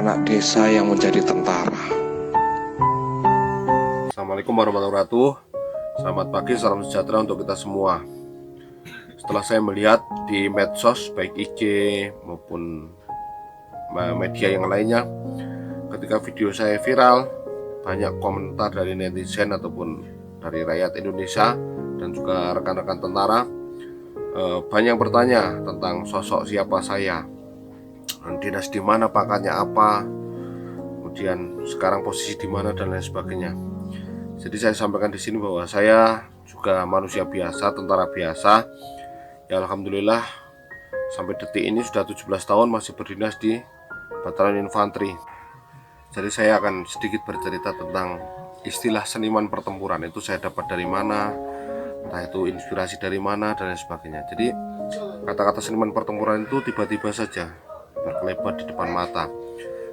anak desa yang menjadi tentara. Assalamualaikum warahmatullahi wabarakatuh. Selamat pagi, salam sejahtera untuk kita semua. Setelah saya melihat di medsos, baik IG maupun media yang lainnya, ketika video saya viral, banyak komentar dari netizen ataupun dari rakyat Indonesia dan juga rekan-rekan tentara banyak bertanya tentang sosok siapa saya, dinas di mana, pangkatnya apa, kemudian sekarang posisi di mana dan lain sebagainya. Jadi saya sampaikan di sini bahwa saya juga manusia biasa, tentara biasa. Ya alhamdulillah sampai detik ini sudah 17 tahun masih berdinas di Batalion Infanteri. Jadi saya akan sedikit bercerita tentang istilah seniman pertempuran. Itu saya dapat dari mana, entah itu inspirasi dari mana dan lain sebagainya. Jadi kata-kata seniman pertempuran itu tiba-tiba saja berkelebat di depan mata.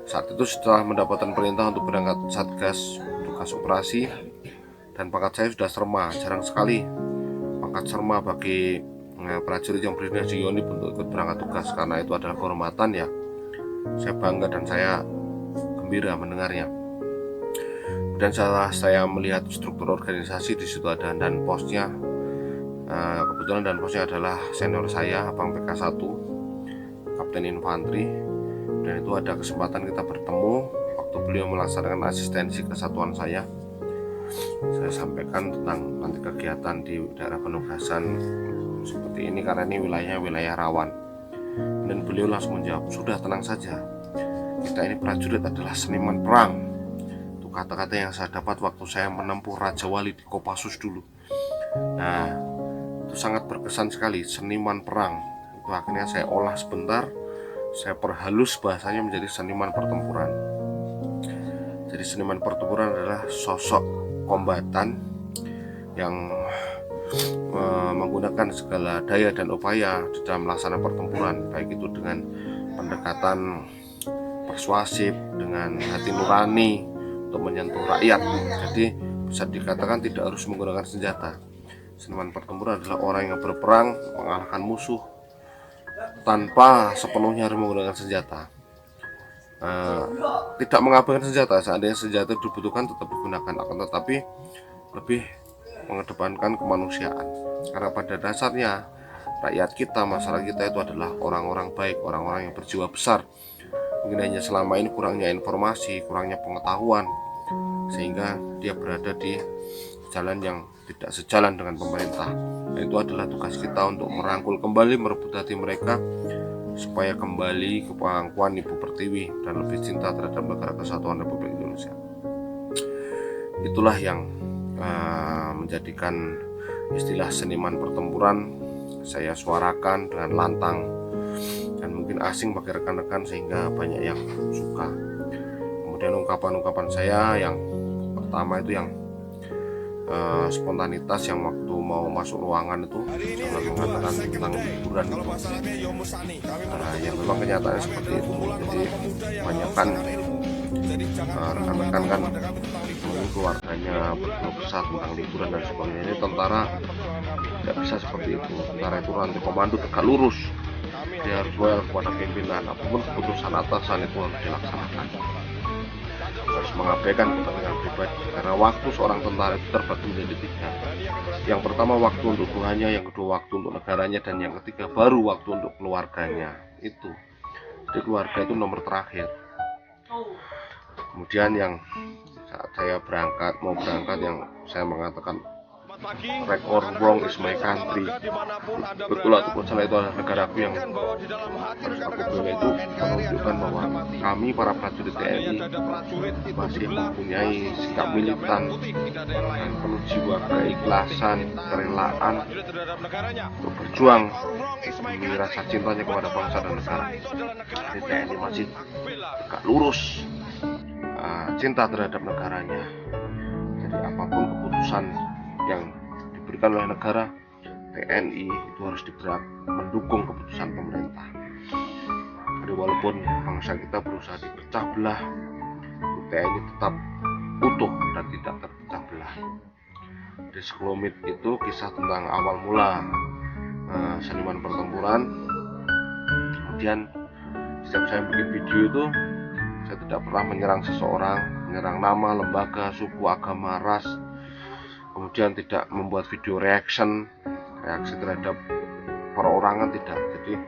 Saat itu setelah mendapatkan perintah untuk berangkat Satgas tugas operasi, dan pangkat saya sudah serma. Jarang sekali pangkat serma bagi prajurit yang berdinas di Yonif untuk ikut berangkat tugas, karena itu adalah kehormatan ya. Saya bangga dan saya gembira mendengarnya. Dan setelah saya melihat struktur organisasi, di situ ada dan posnya, kebetulan dan posnya adalah senior saya, Abang PK1, Kapten Infanteri. Dan itu ada kesempatan kita bertemu waktu beliau melaksanakan asistensi kesatuan saya. Saya sampaikan tentang nanti kegiatan di daerah penugasan seperti ini karena ini wilayah rawan. Dan beliau langsung menjawab, sudah tenang saja, kita ini prajurit adalah seniman perang. Itu kata-kata yang saya dapat waktu saya menempuh Raja Wali di Kopassus dulu. Nah, itu sangat berkesan sekali, seniman perang. Itu akhirnya saya olah sebentar, saya perhalus bahasanya menjadi seniman pertempuran. Jadi seniman pertempuran adalah sosok kombatan yang menggunakan segala daya dan upaya di dalam melaksanakan pertempuran, baik itu dengan pendekatan persuasif, dengan hati nurani untuk menyentuh rakyat. Jadi bisa dikatakan tidak harus menggunakan senjata. Seniman pertempuran adalah orang yang berperang mengalahkan musuh tanpa sepenuhnya harus menggunakan senjata. Tidak mengabaikan senjata, seandainya senjata dibutuhkan tetap digunakan, akan tetapi lebih mengedepankan kemanusiaan. Karena pada dasarnya rakyat kita, masyarakat kita itu adalah orang-orang baik, orang-orang yang berjiwa besar. Mungkin hanya selama ini kurangnya informasi, kurangnya pengetahuan, sehingga dia berada di jalan yang tidak sejalan dengan pemerintah. Dan itu adalah tugas kita untuk merangkul kembali, merebut hati mereka supaya kembali ke pangkuan Ibu Pertiwi dan lebih cinta terhadap negara kesatuan Republik Indonesia. Itulah yang menjadikan istilah seniman pertempuran saya suarakan dengan lantang dan mungkin asing bagi rekan-rekan sehingga banyak yang suka. Kemudian ungkapan-ungkapan saya yang pertama itu yang spontanitas, yang waktu mau masuk ruangan itu jangan mengatakan tentang liburan itu. Ya memang kenyataannya seperti itu. Jadi kebanyakan rekan-rekan kan keluarganya berkeluh kesah tentang liburan dan sebagainya. Ini tentara tidak bisa seperti itu. Tentara itu rantai komando tegak lurus, dia harus loyal kepada pimpinan, apapun keputusan atasan itu harus dilaksanakan, harus mengabaikan kepentingan pribadi. Karena waktu seorang tentara itu terbagi menjadi tiga. Yang pertama waktu untuk Tuhannya, yang kedua waktu untuk negaranya, dan yang ketiga baru waktu untuk keluarganya. Itu jadi keluarga itu nomor terakhir. Kemudian yang saat saya mau berangkat yang saya mengatakan record wrong is my country, betul ataupun salah itu adalah negaraku, yang harus aku bela itu menunjukkan bahwa kami para prajurit TNI masih mempunyai sikap militan dan penuh jiwa keikhlasan, kerelaan untuk berjuang demi rasa cintanya kepada bangsa dan negara. Jadi TNI masih tegak lurus, cinta terhadap negaranya. Jadi apapun keputusan yang diberikan oleh negara, TNI itu harus mendukung keputusan pemerintah. Jadi walaupun bangsa kita berusaha dipecah belah, TNI tetap utuh dan tidak terpecah belah. Di sekelumit itu kisah tentang awal mula seniman pertempuran. Kemudian setiap saya bikin video itu saya tidak pernah menyerang seseorang, menyerang nama, lembaga, suku, agama, ras. Kemudian tidak membuat video reaksi terhadap perorangan, tidak. Jadi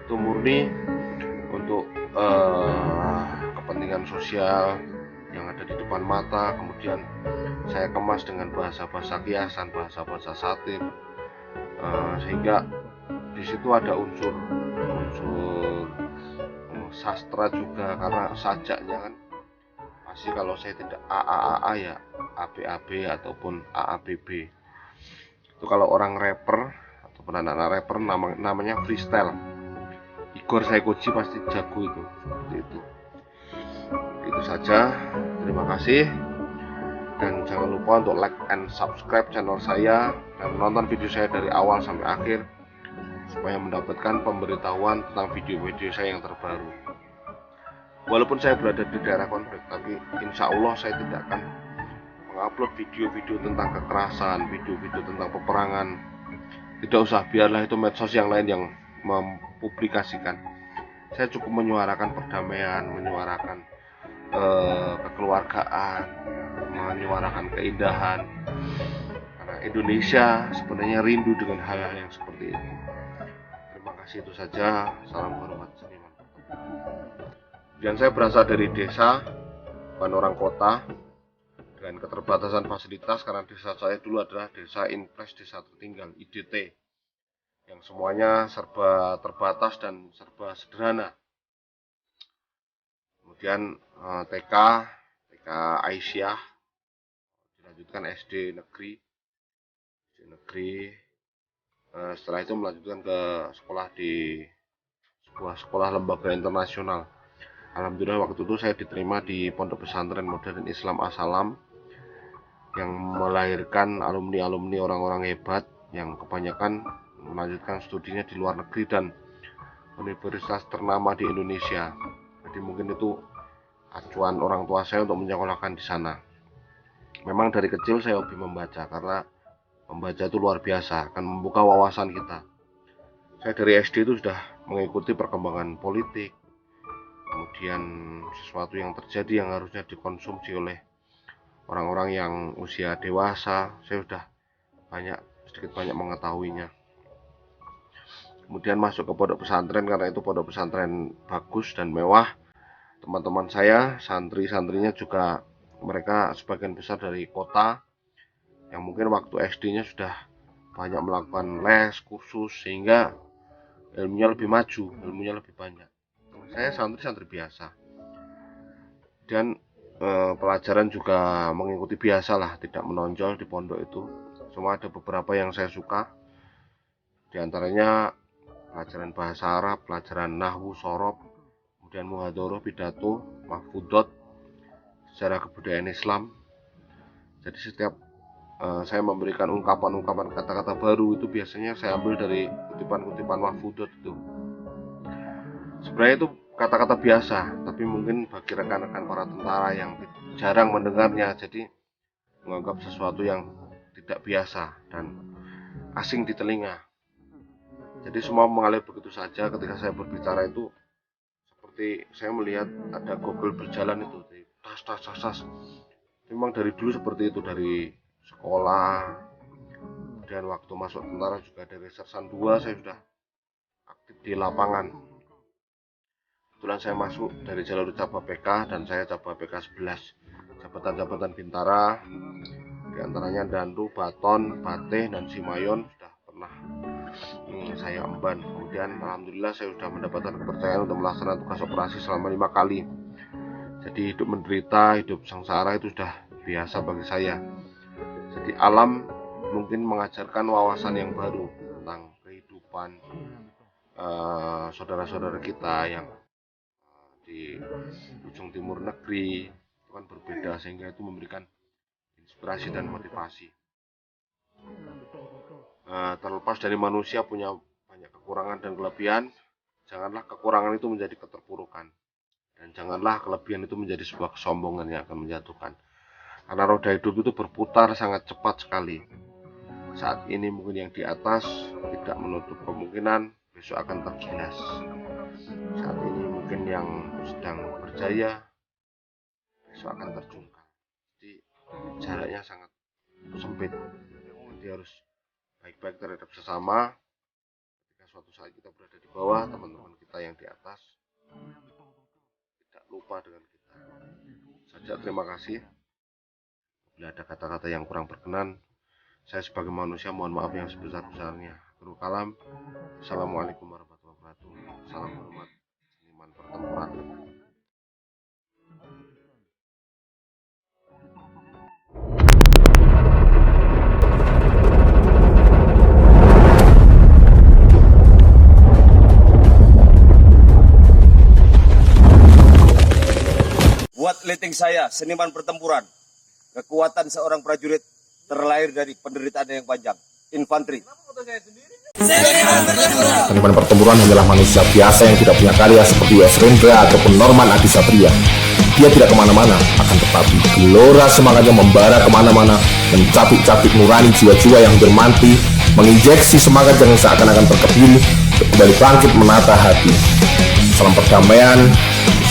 itu murni untuk kepentingan sosial yang ada di depan mata. Kemudian saya kemas dengan bahasa-bahasa kiasan, bahasa-bahasa satir, sehingga di situ ada unsur sastra juga, karena sajaknya kan pasti kalau saya tidak AAAA ya ABAB ataupun AABB. Itu kalau orang rapper ataupun anak-anak rapper namanya freestyle. Igor Saikoji pasti jago itu, seperti itu. Itu saja, terima kasih, dan jangan lupa untuk like and subscribe channel saya dan nonton video saya dari awal sampai akhir supaya mendapatkan pemberitahuan tentang video-video saya yang terbaru. Walaupun saya berada di daerah konflik, tapi insya Allah saya tidak akan mengupload video-video tentang kekerasan, video-video tentang peperangan. Tidak usah, biarlah itu medsos yang lain yang mempublikasikan. Saya cukup menyuarakan perdamaian, menyuarakan kekeluargaan, menyuarakan keindahan. Karena Indonesia sebenarnya rindu dengan hal-hal yang seperti itu. Terima kasih, itu saja. Salam hormat seniman. Dan saya berasal dari desa, bukan orang kota, dengan keterbatasan fasilitas, karena desa saya dulu adalah desa Inpres, desa tertinggal, IDT, yang semuanya serba terbatas dan serba sederhana. Kemudian TK Aisyah, dilanjutkan SD negeri, setelah itu melanjutkan ke sekolah di sebuah sekolah lembaga internasional. Alhamdulillah waktu itu saya diterima di Pondok Pesantren Modern Islam As-Salam yang melahirkan alumni-alumni orang-orang hebat yang kebanyakan melanjutkan studinya di luar negeri dan universitas ternama di Indonesia. Jadi mungkin itu acuan orang tua saya untuk menyekolahkan di sana. Memang dari kecil saya hobi membaca, karena membaca itu luar biasa, akan membuka wawasan kita. Saya dari SD itu sudah mengikuti perkembangan politik, kemudian sesuatu yang terjadi yang harusnya dikonsumsi oleh orang-orang yang usia dewasa, saya sudah sedikit banyak mengetahuinya. Kemudian masuk ke pondok pesantren, karena itu pondok pesantren bagus dan mewah. Teman-teman saya, santri-santrinya juga mereka sebagian besar dari kota, yang mungkin waktu SD-nya sudah banyak melakukan les, kursus, sehingga ilmunya lebih maju, ilmunya lebih banyak. Saya santri-santri biasa, dan pelajaran juga mengikuti biasa lah, tidak menonjol di pondok itu. Cuma ada beberapa yang saya suka, di antaranya pelajaran bahasa Arab, pelajaran nahwu, sorob, kemudian muhadharah, pidato, mahfudot, sejarah kebudayaan Islam. Jadi setiap saya memberikan ungkapan-ungkapan kata-kata baru itu biasanya saya ambil dari kutipan-kutipan mahfudot itu. Sebenarnya itu kata-kata biasa, tapi mungkin bagi rekan-rekan para tentara yang jarang mendengarnya, jadi menganggap sesuatu yang tidak biasa dan asing di telinga. Jadi semua mengalir begitu saja. Ketika saya berbicara itu seperti saya melihat ada gogol berjalan itu, tas. Memang dari dulu seperti itu, dari sekolah, dan waktu masuk tentara juga dari Sersan 2 saya sudah aktif di lapangan. Kebetulan saya masuk dari jalur Caba PK dan saya Caba PK 11. Jabatan-jabatan bintara diantaranya Dandu, Baton, Bateh, dan Simayon sudah pernah saya emban. Kemudian alhamdulillah saya sudah mendapatkan kepercayaan untuk melaksanakan tugas operasi selama 5 kali. Jadi hidup menderita, hidup sengsara itu sudah biasa bagi saya. Jadi alam mungkin mengajarkan wawasan yang baru tentang kehidupan saudara-saudara kita yang di ujung timur negeri itu kan berbeda, sehingga itu memberikan inspirasi dan motivasi. Terlepas dari manusia punya banyak kekurangan dan kelebihan, janganlah kekurangan itu menjadi keterpurukan, dan janganlah kelebihan itu menjadi sebuah kesombongan yang akan menjatuhkan. Karena roda hidup itu berputar sangat cepat sekali. Saat ini mungkin yang di atas tidak menutup kemungkinan besok akan tergilas. Saat ini mungkin yang sedang berjaya akan terjungkal. Jadi jaraknya sangat sempit. Jadi harus baik-baik terhadap sesama. Ketika suatu saat kita berada di bawah, teman-teman kita yang di atas tidak lupa dengan kita. Saja terima kasih. Bila ada kata-kata yang kurang berkenan, saya sebagai manusia mohon maaf yang sebesar-besarnya. Akhirul kalam. Assalamualaikum warahmatullahi wabarakatuh. Salam hormat seniman pertempuran. Buat leteng saya, seniman pertempuran, kekuatan seorang prajurit terlahir dari penderitaan yang panjang. Infanteri. Seniman pertempuran hanyalah manusia biasa yang tidak punya karya seperti W.S. Rendra ataupun Norman Adisatria. Dia tidak kemana-mana, akan tetapi gelora semangatnya membara kemana-mana, mencapik-capik nurani jiwa-jiwa yang bermanti, menginjeksi semangat yang seakan-akan terkebiri, untuk kembali bangkit menata hati. Salam perdamaian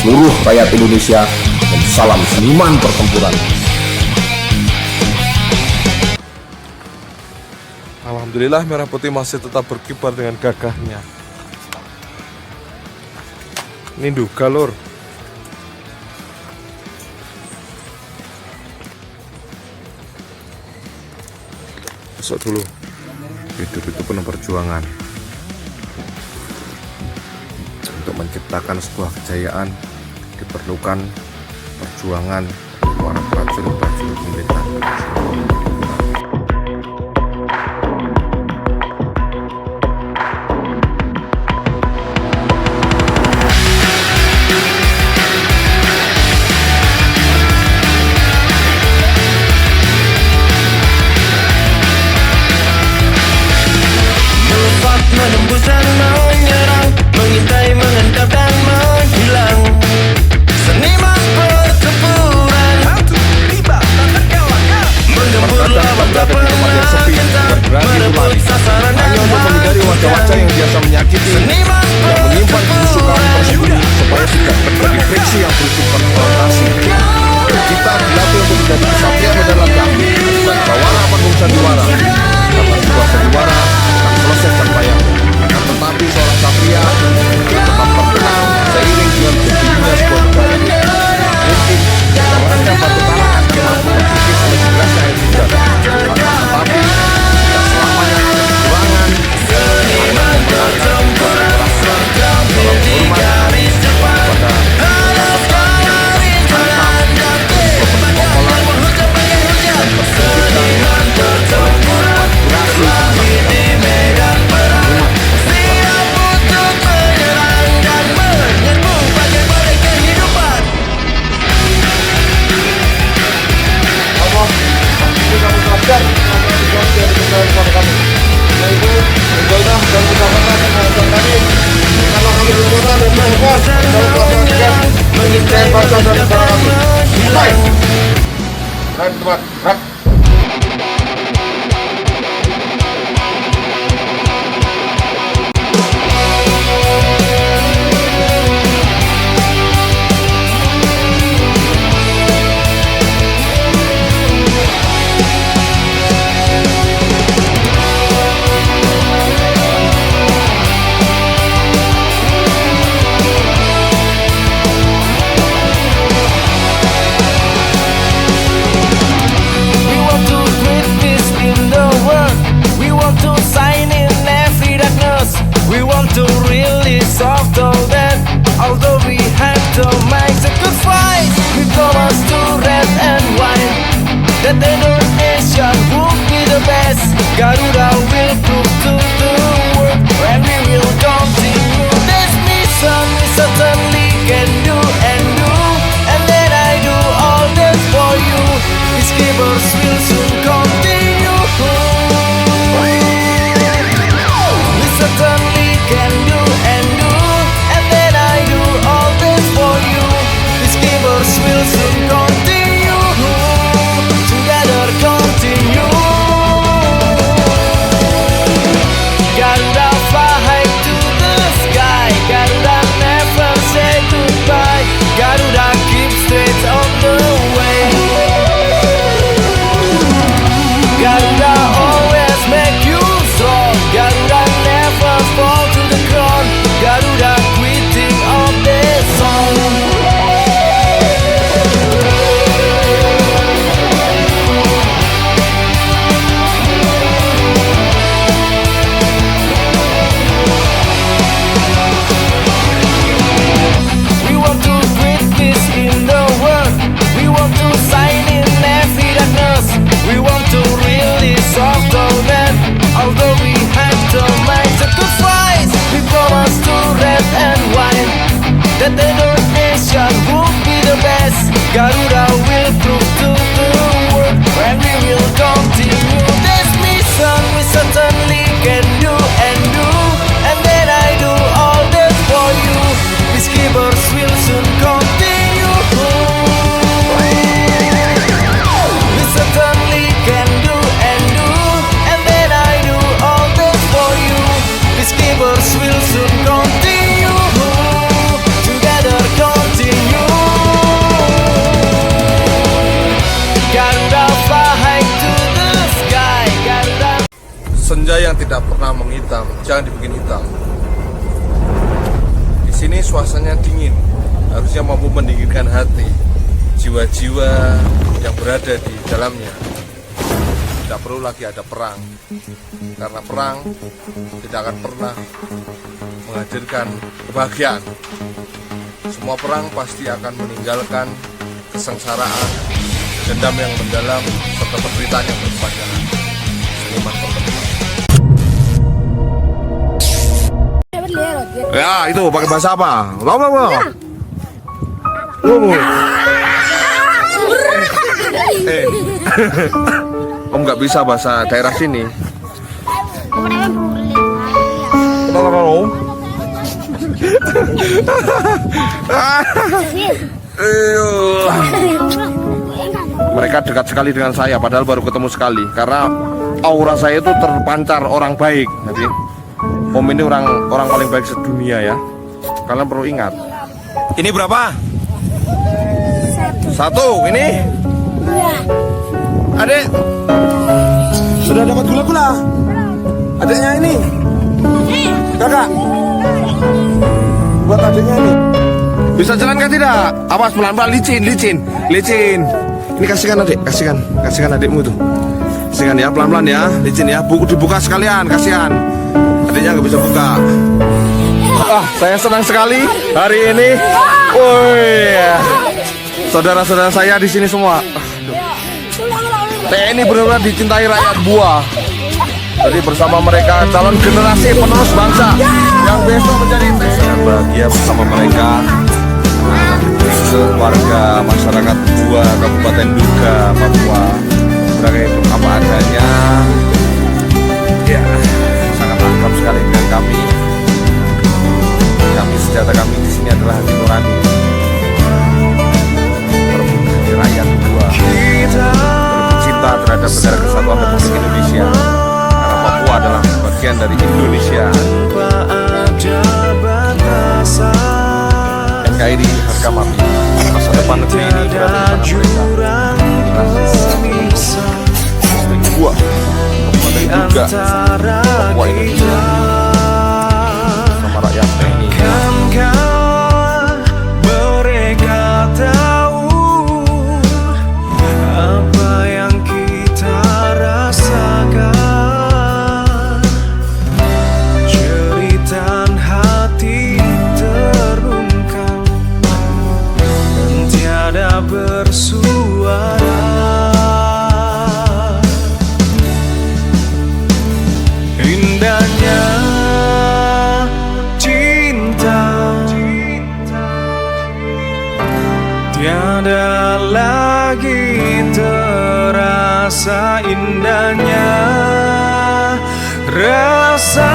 seluruh rakyat Indonesia, dan salam seniman pertempuran. Alhamdulillah Merah Putih masih tetap berkibar dengan gagahnya. Ini duga lur. Besok dulu. Hidup itu penuh perjuangan. Untuk menciptakan sebuah kejayaan diperlukan perjuangan para prajurit-prajurit militer. Menembus dan menyerang, mengintai, mengendap dan menghilang. Seniman pertempuran, menggempur lawan tak pernah gentar, merebut sasaran dan hanya untuk menghindari wajah-wajah yang biasa menyakiti, seniman yang menyimpan kebusukan tersembunyi supaya tidak terjadi friksi yang berujung konfrontasi. Kita dilatih untuk menjadi kesatria medan kami dan bawara panggung sandiwara. Karena sebuah sandiwara akan selesai campaiannya. Akan tetapi seorang satria tetap terkenal seiring dengan berdirinya sebuah negara. Mungkin orang yang batu karang akan mampu terkikis oleh derasnya air hujan. Akan tetapi tidak selamanya ada kekurangan. seniman pertempuran, tertampil di garis depan, haluskan rintangan dan kemenangan yang menghujam bagai hujan. Seniman pertempuran, terlahir di medan perang, siap untuk menyerang dan menyerbu bagai badai kehidupan. Allah, itu kamu sadar dengan yang diberikan kepada kami. Yaitu menjaga dan keselamatan kesehatan kami. Kalau kami berdoa dan berdoa dalam pelaksanaan mengintai bangsa dan negara kami. Baik. Baik, teman. Baik. We want to create peace in the world. We want to sign in every darkness. We want to release all that. Although we had to make sacrifice, we promise to red and white that Indonesia will be the best. Garuda will prove to the world, and we will continue this mission. We certainly can do and do, and then I do all this for you. Peacekeepers will soon continue. We certainly can do and do, and then I do all this for you. Peacekeepers will soon continue. Together continue. Garuda fly high to the sky. Garuda never say goodbye. Garuda keep straight on the mission would be the best. Garuda will prove to the world when we will continue this mission. We certainly can do and do, and then I do all that for you. Peacekeepers will soon continue. We certainly can do and do, and then I do all that for you. Peacekeepers will soon continue. Together continue. Garuda fly to the sky. Garuda. Senja yang tidak pernah menghitam, jangan dibikin hitam. Di sini suasananya dingin, harusnya mampu mendinginkan hati jiwa-jiwa yang berada di dalamnya. Tidak perlu lagi ada perang, karena perang tidak akan pernah menghadirkan kebahagiaan. Semua perang pasti akan meninggalkan kesengsaraan, dendam yang mendalam, serta penderitaan yang berkepanjangan. Seniman pertempuran. Ya, itu pakai bahasa apa? Apa? Om nggak bisa bahasa daerah sini. Om. Mereka dekat sekali dengan saya, padahal baru ketemu sekali. Karena aura saya itu terpancar orang baik. Jadi, Om ini orang paling baik sedunia ya. Kalian perlu ingat. Ini berapa? Satu. Ini? Adek. Sudah dapat gula-gula? Adeknya ini? Kakak? Buat adeknya ini. Bisa jalan kan tidak? Awas pelan-pelan, licin. Ini kasihkan adek, kasihkan adekmu tuh. Kasihkan ya, pelan-pelan ya, licin ya. Buku dibuka sekalian, kasihan. Adiknya nggak bisa buka. Saya senang sekali hari ini. Saudara-saudara saya di sini semua. TNI benar-benar dicintai rakyat buah. Jadi bersama mereka calon generasi penerus bangsa yang besok menjadi TNI. Bahagia bersama mereka. Warga masyarakat buah Kabupaten Duga, Papua. Mereka itu apa adanya. Ya, sangat akrab sekali dengan kami. Senjata kami di sini adalah hati nurani. Merebut rakyat buah. Cinta terhadap negara kesatuan Republik Indonesia. Karena Papua adalah bagian dari Indonesia. NKRI harga mati. Masa depan negeri ini berada di tangan mereka. Buah, Kabupaten Duga, Papua Indonesia. Sama rakyat TNI. Kankah mereka tahu apa yang kita rasakan? Jeritan hati terungkap dan tiada bersuara. Indahnya tiada lagi terasa indahnya. Rasa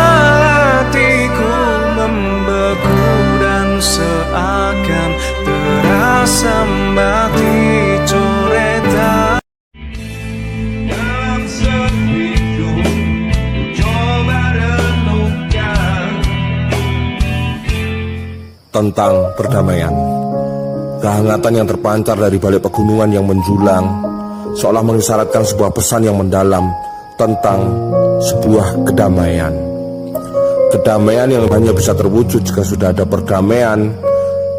hatiku membeku dan seakan terasa mati coretan. Tentang perdamaian. Kehangatan yang terpancar dari balik pegunungan yang menjulang seolah mengisyaratkan sebuah pesan yang mendalam tentang sebuah kedamaian. Kedamaian yang hanya bisa terwujud jika sudah ada perdamaian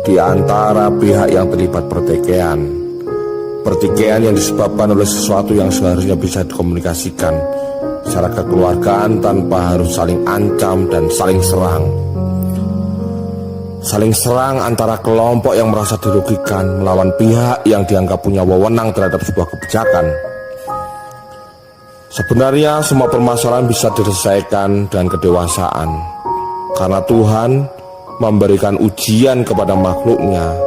di antara pihak yang terlibat pertikaian. Pertikaian yang disebabkan oleh sesuatu yang seharusnya bisa dikomunikasikan secara kekeluargaan tanpa harus saling ancam dan saling serang. Saling serang antara kelompok yang merasa dirugikan melawan pihak yang dianggap punya wewenang terhadap sebuah kebijakan. Sebenarnya semua permasalahan bisa diselesaikan dengan kedewasaan, karena Tuhan memberikan ujian kepada makhluknya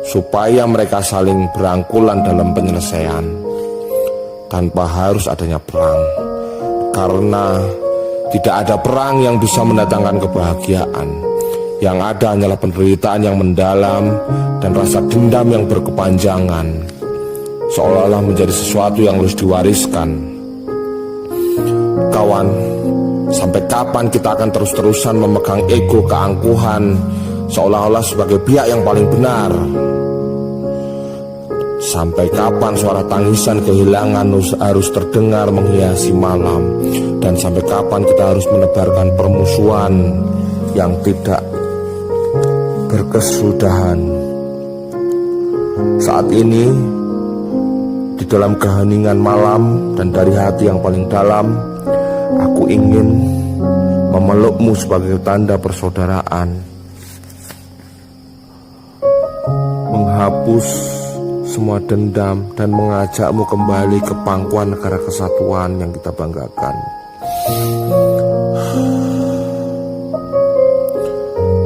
supaya mereka saling berangkulan dalam penyelesaian tanpa harus adanya perang. Karena tidak ada perang yang bisa mendatangkan kebahagiaan. Yang ada hanyalah penderitaan yang mendalam dan rasa dendam yang berkepanjangan, seolah-olah menjadi sesuatu yang harus diwariskan. Kawan, sampai kapan kita akan terus-terusan memegang ego keangkuhan seolah-olah sebagai pihak yang paling benar? Sampai kapan suara tangisan kehilangan harus terdengar menghiasi malam? Dan sampai kapan kita harus menebarkan permusuhan yang tidak berkesudahan? Saat ini, di dalam keheningan malam dan dari hati yang paling dalam, aku ingin memelukmu sebagai tanda persaudaraan, menghapus semua dendam dan mengajakmu kembali ke pangkuan negara kesatuan yang kita banggakan.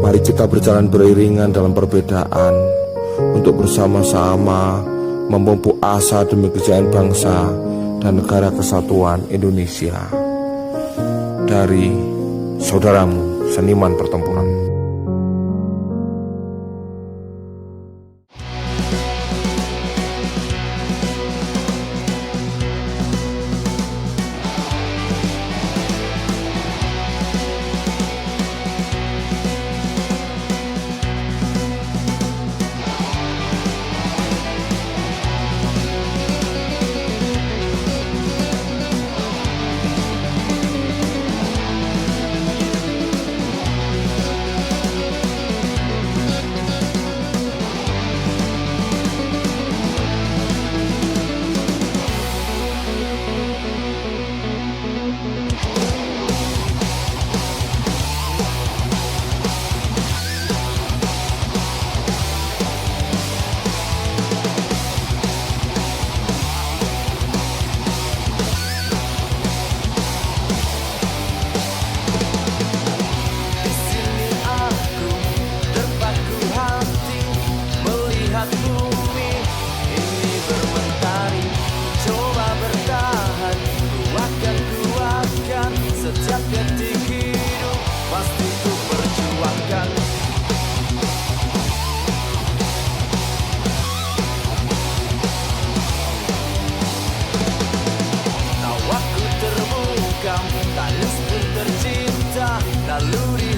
Mari kita berjalan beriringan dalam perbedaan untuk bersama-sama memupuk asa demi kejayaan bangsa dan negara kesatuan Indonesia. Dari saudaramu, seniman pertempuran.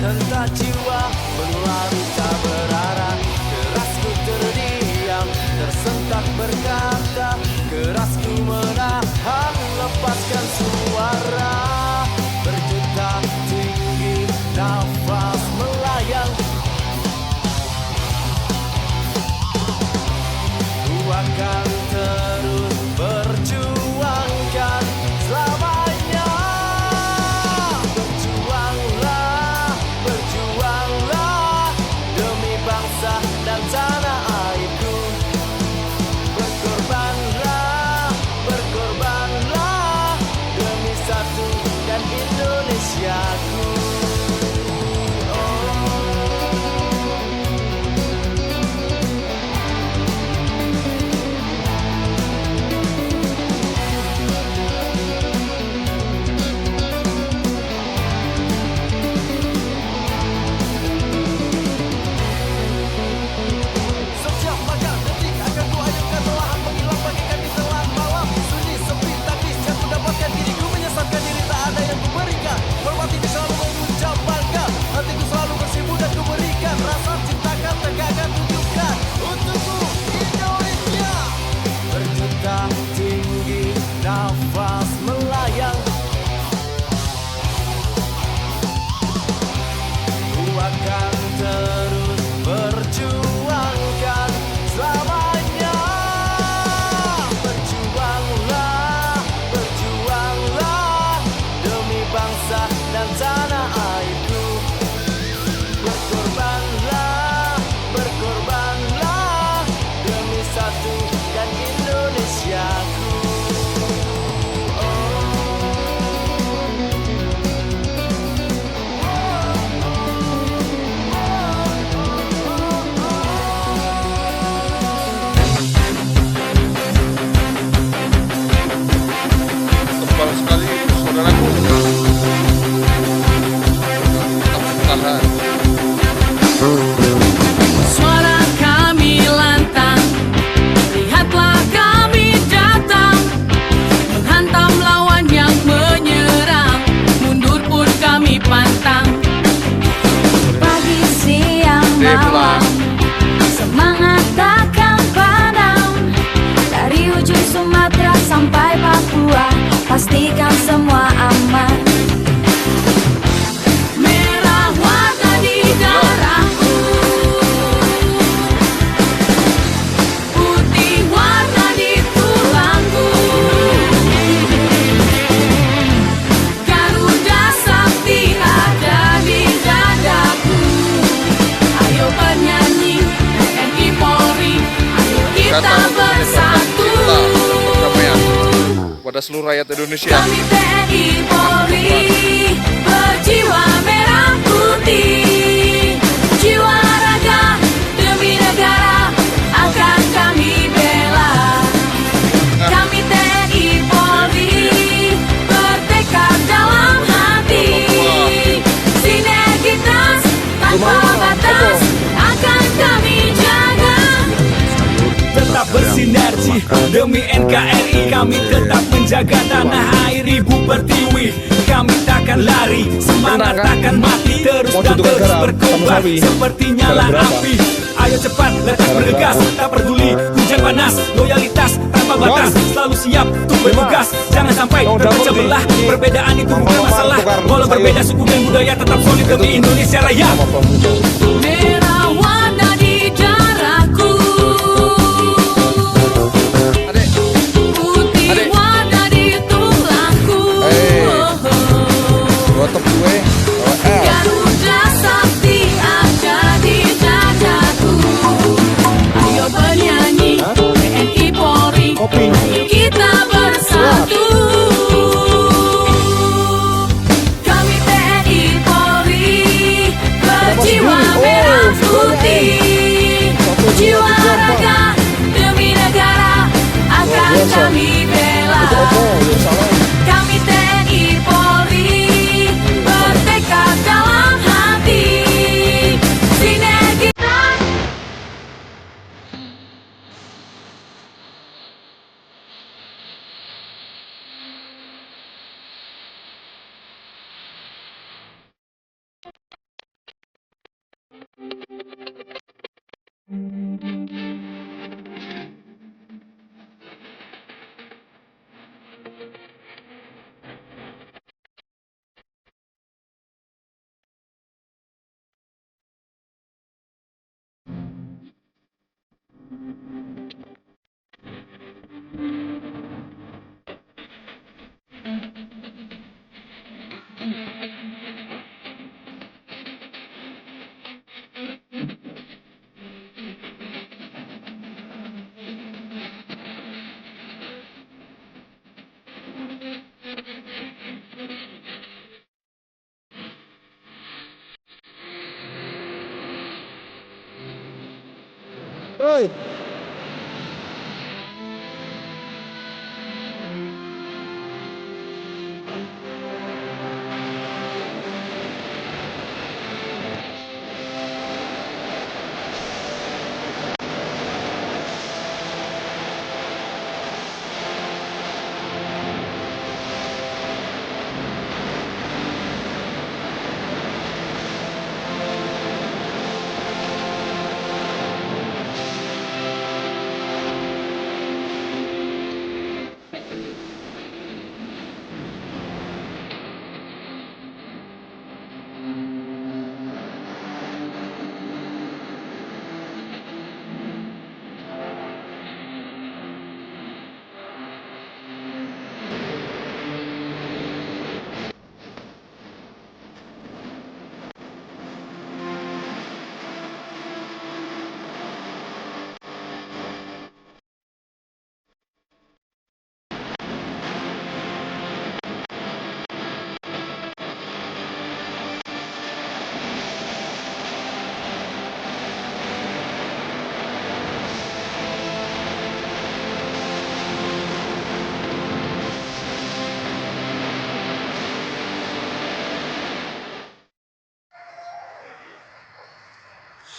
hentak jiwa berlari tak berarah. Kerasku terdiam, tersentak berkata, kerasku menahan, lepaskan suara. Berdetak tinggi, nafas melayang. Ku akan terus berjuangkan selamanya. Berjuanglah, berjuanglah demi bangsa dan tanah airku. Berkorbanlah, berkorbanlah demi satu dan Indonesiaku. pastikan semua aman. Merah warna di darahku, putih warna di tulangku. Garuda Sakti ada di dadaku. Ayo bernyanyi, TNI Polri, ayo kita bersatu. Pada seluruh rakyat Indonesia. Kami TNI Polri berjiwa merah putih, jiwa raga demi negara akan kami bela. Kami TNI Polri bertekad dalam hati, sinergitas tanpa batas akan kami jaga. Tetap bersinergi demi NKRI, kami tetap menjaga tanah air Ibu Pertiwi. Kami takkan lari, semangat takkan mati, terus dan terus berkobar seperti nyala api. Ayo cepat, lekas bergegas, tak peduli hujan panas, loyalitas tanpa batas, selalu siap untuk bertugas. Jangan sampai terpecah belah, perbedaan itu bukan masalah. Walau berbeda suku dan budaya, tetap solid demi Indonesia Raya. Merah warna di darahku, putih warna di tulangku. Garuda Sakti ada di dadaku. Ayo bernyanyi, TNI Polri, ayo kita bersatu. Kami TNI Polri berjiwa merah putih, jiwa raga demi negara akan kami bela. Kami TNI Polri bertekad dalam hati, sinergitas.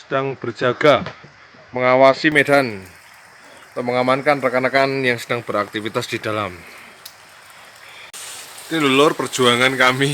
Sedang berjaga mengawasi medan untuk mengamankan rekan-rekan yang sedang beraktivitas di dalam. Ini lho, Lur, perjuangan kami